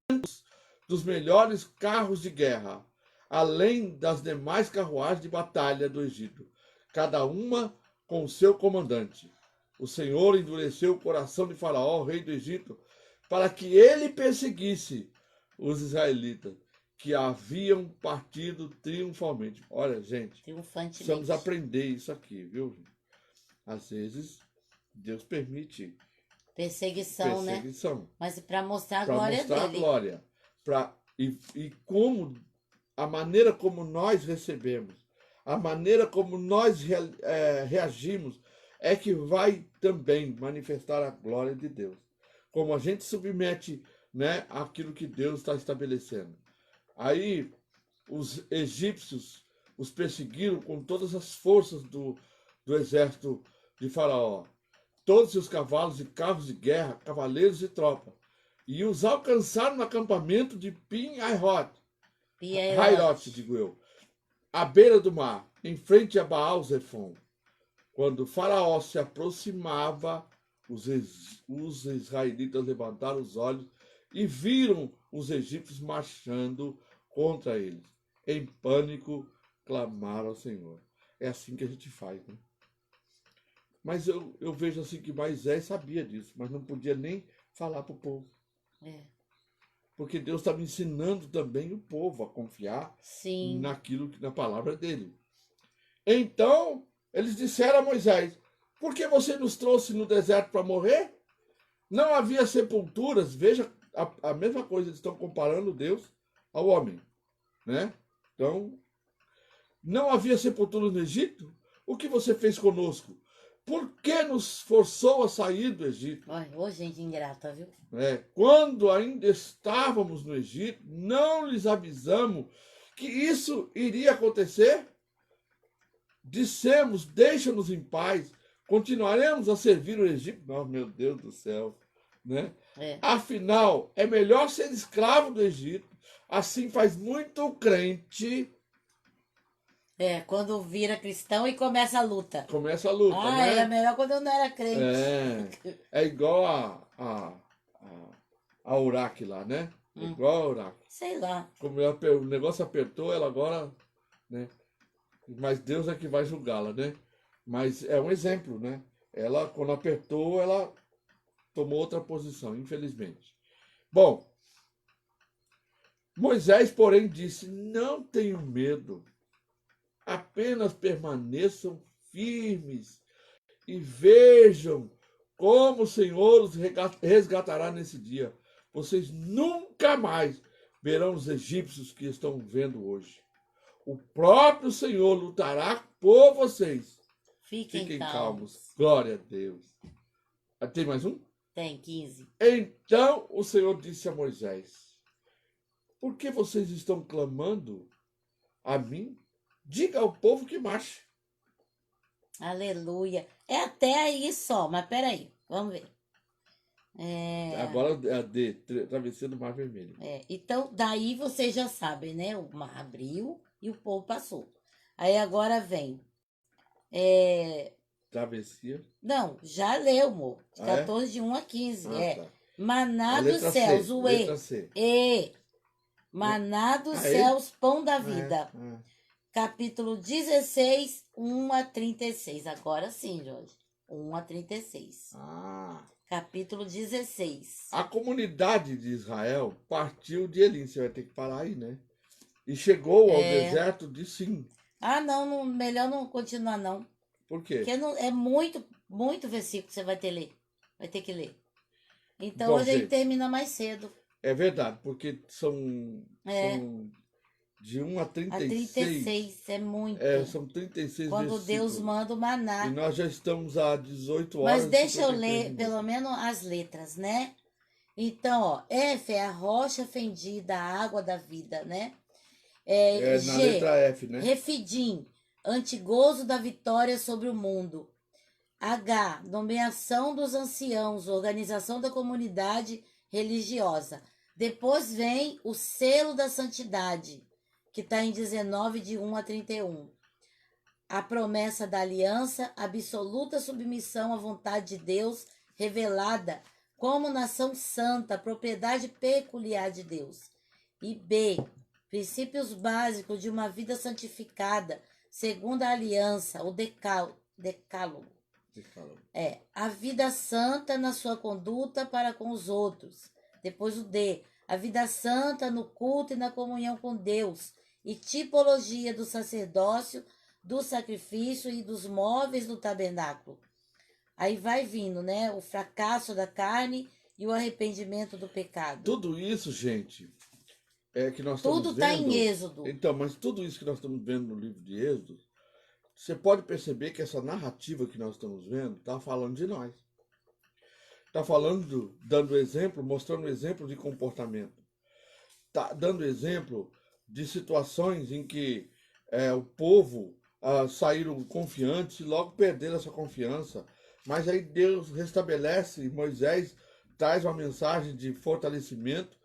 dos melhores carros de guerra, além das demais carruagens de batalha do Egito, cada uma com seu comandante. O Senhor endureceu o coração de Faraó, rei do Egito, para que ele perseguisse os israelitas, que haviam partido triunfalmente. Olha, gente, Triunfantemente. precisamos aprender isso aqui, viu? Às vezes, Deus permite Perseguição, né? perseguição Mas para mostrar a para glória mostrar a dele. glória. E como a maneira como nós recebemos, a maneira como nós reagimos, é que vai também manifestar a glória de Deus. Como a gente submete, né, aquilo que Deus está estabelecendo. Aí os egípcios os perseguiram com todas as forças do exército de Faraó, todos os cavalos e carros de guerra, cavaleiros e tropa, e os alcançaram no acampamento de Pi-Hahirot, Hairote, digo eu, à beira do mar, em frente a Baal-Zephon. Quando Faraó se aproximava, os israelitas levantaram os olhos e viram os egípcios marchando contra eles. Em pânico, clamaram ao Senhor. É assim que a gente faz, né? Mas eu vejo assim que Moisés sabia disso, mas não podia nem falar para o povo. É. Porque Deus estava ensinando também o povo a confiar Sim. naquilo, na palavra dele. Então, eles disseram a Moisés: por que você nos trouxe no deserto para morrer? Não havia sepulturas. Veja, a mesma coisa, eles estão comparando Deus ao homem, né? Então, não havia sepulturas no Egito? O que você fez conosco? Por que nos forçou a sair do Egito? Ô, gente ingrata, viu? Quando ainda estávamos no Egito, não lhes avisamos que isso iria acontecer? Dissemos: deixa-nos em paz, continuaremos a servir o Egito. Não, meu Deus do céu, né? Afinal, é melhor ser escravo do Egito. Assim faz muito crente. Quando vira cristão e começa a luta. Começa a luta, né? Era melhor quando eu não era crente. É igual a Uraque lá, né? É igual a Uraque. Sei lá. Como o negócio apertou, ela agora, né? Mas Deus é que vai julgá-la, né? Mas é um exemplo, né? Ela, quando apertou, ela tomou outra posição, infelizmente. Bom, Moisés, porém, disse: não tenho medo, apenas permaneçam firmes e vejam como o Senhor os resgatará nesse dia. Vocês nunca mais verão os egípcios que estão vendo hoje. O próprio Senhor lutará por vocês. Fiquem calmos. Glória a Deus. Tem mais um? Tem, 15. Então o Senhor disse a Moisés: por que vocês estão clamando a mim? Diga ao povo que marche. Aleluia. É até aí só, mas peraí, vamos ver. Agora é a D, travessia do Mar Vermelho. Então, daí vocês já sabem, né? O mar abriu e o povo passou. Aí agora vem. Travessia. Não, já leu, amor. De 14 de 1 a 15. Maná dos céus, o letra C. Maná dos céus, pão da vida. Capítulo 16, 1 a 36. Agora sim, Jorge. 1 a 36. Capítulo 16. A comunidade de Israel partiu de Elim. Você vai ter que parar aí, né? E chegou ao deserto de Sim. Não, melhor não continuar, não. Por quê? Porque não, é muito versículo que você vai ter que ler. Então Bom, hoje a gente gente, termina mais cedo. É verdade, porque são de 1 a 36. 36, é muito. São 36 Quando versículos. Deus manda o maná. E nós já estamos a 18 horas. Mas deixa eu ler pelo menos as letras, né? Então, ó, F é a rocha fendida, a água da vida, né? Na G, letra F, né? Refidim, antigozo da vitória sobre o mundo. H, nomeação dos anciãos, organização da comunidade religiosa. Depois vem o selo da santidade, que está em 19, de 1 a 31. A promessa da aliança, absoluta submissão à vontade de Deus, revelada como nação santa, propriedade peculiar de Deus. E B, princípios básicos de uma vida santificada, segundo a aliança, o decálogo. A vida santa na sua conduta para com os outros. Depois o D, a vida santa no culto e na comunhão com Deus, e tipologia do sacerdócio, do sacrifício e dos móveis do tabernáculo. Aí vai vindo, né? O fracasso da carne e o arrependimento do pecado. Tudo isso, gente, é que nós Tudo estamos está vendo. em Êxodo. Então, mas tudo isso que nós estamos vendo no livro de Êxodo, você pode perceber que essa narrativa que nós estamos vendo está falando de nós. Está falando, dando exemplo, mostrando exemplo de comportamento. Está dando exemplo de situações em que o povo saíram confiantes e logo perderam essa confiança. Mas aí Deus restabelece, Moisés traz uma mensagem de fortalecimento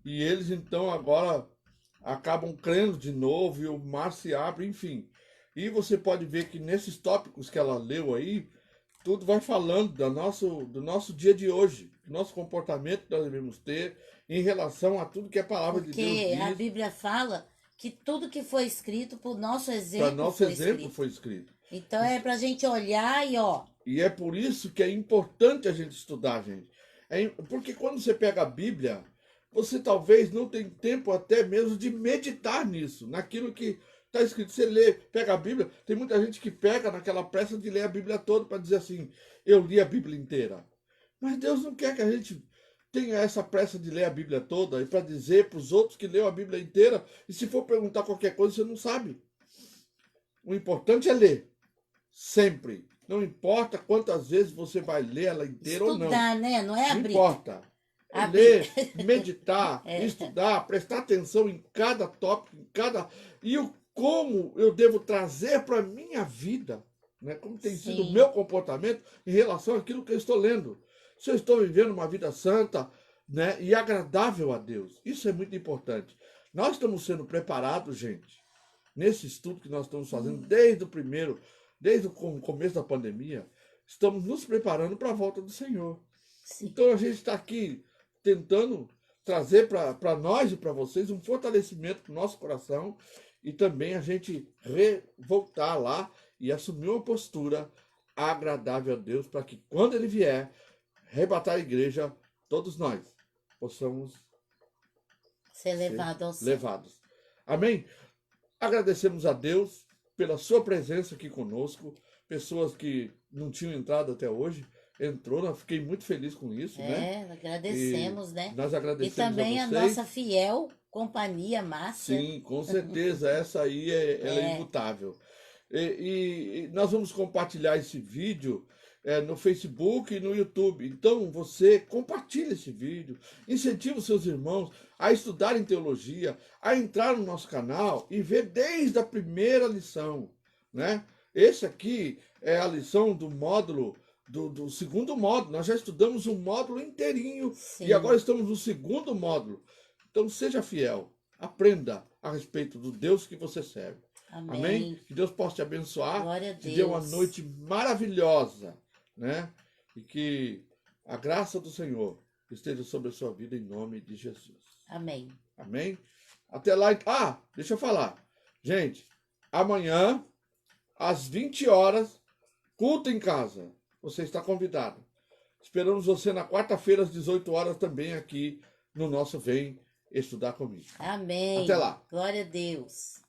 e eles então agora acabam crendo de novo e o mar se abre, enfim. E você pode ver que nesses tópicos que ela leu aí, tudo vai falando do nosso dia de hoje, do nosso comportamento que nós devemos ter em relação a tudo que a palavra de Deus Porque diz. a Bíblia fala que tudo que foi escrito, por nosso Para exemplo, nosso foi exemplo escrito. foi escrito. Então é pra gente olhar e ó, E é por isso que é importante a gente estudar, gente. Porque quando você pega a Bíblia, você talvez não tenha tempo até mesmo de meditar nisso, naquilo que está escrito. Você lê, pega a Bíblia, tem muita gente que pega naquela pressa de ler a Bíblia toda para dizer assim, eu li a Bíblia inteira. Mas Deus não quer que a gente tenha essa pressa de ler a Bíblia toda e para dizer para os outros que leu a Bíblia inteira, e se for perguntar qualquer coisa, você não sabe. O importante é ler, sempre. Não importa quantas vezes você vai ler ela inteira ou não. estudar, né? Não é Não abrir. importa. É Abrir. ler, meditar, É. estudar, prestar atenção em cada tópico, em cada. E como eu devo trazer para a minha vida, né? Como tem sido o Sim. meu comportamento em relação àquilo que eu estou lendo. Se eu estou vivendo uma vida santa, né? E agradável a Deus. Isso é muito importante. Nós estamos sendo preparados, gente, nesse estudo que nós estamos fazendo desde o começo da pandemia, estamos nos preparando para a volta do Senhor. Sim. Então a gente está aqui tentando trazer para nós e para vocês um fortalecimento para o nosso coração e também a gente voltar lá e assumir uma postura agradável a Deus para que quando Ele vier arrebatar a igreja, todos nós possamos Ser levado ao céu. levados. Amém? Agradecemos a Deus pela sua presença aqui conosco, pessoas que não tinham entrado até hoje, entrou, eu fiquei muito feliz com isso, né? Agradecemos, né? Nós E agradecemos também a a vocês. nossa fiel companhia, Márcia. Sim, com certeza, essa aí ela é imutável. E nós vamos compartilhar esse vídeo no Facebook e no YouTube. Então você compartilha esse vídeo, incentiva os seus irmãos a estudarem teologia, a entrar no nosso canal e ver desde a primeira lição, né? Esse aqui é a lição do módulo, do segundo módulo. Nós já estudamos um módulo inteirinho. Sim. E agora estamos no segundo módulo. Então seja fiel, aprenda a respeito do Deus que você serve. Amém. Amém? Que Deus possa te abençoar, Glória a te dê uma Deus. noite maravilhosa, né? E que a graça do Senhor esteja sobre a sua vida em nome de Jesus. Amém. Amém? Até lá. Ah, deixa eu falar. Gente, amanhã, às 20 horas, culto em casa. Você está convidado. Esperamos você na quarta-feira, às 18 horas, também aqui no nosso Vem Estudar Comigo. Amém. Até lá. Glória a Deus.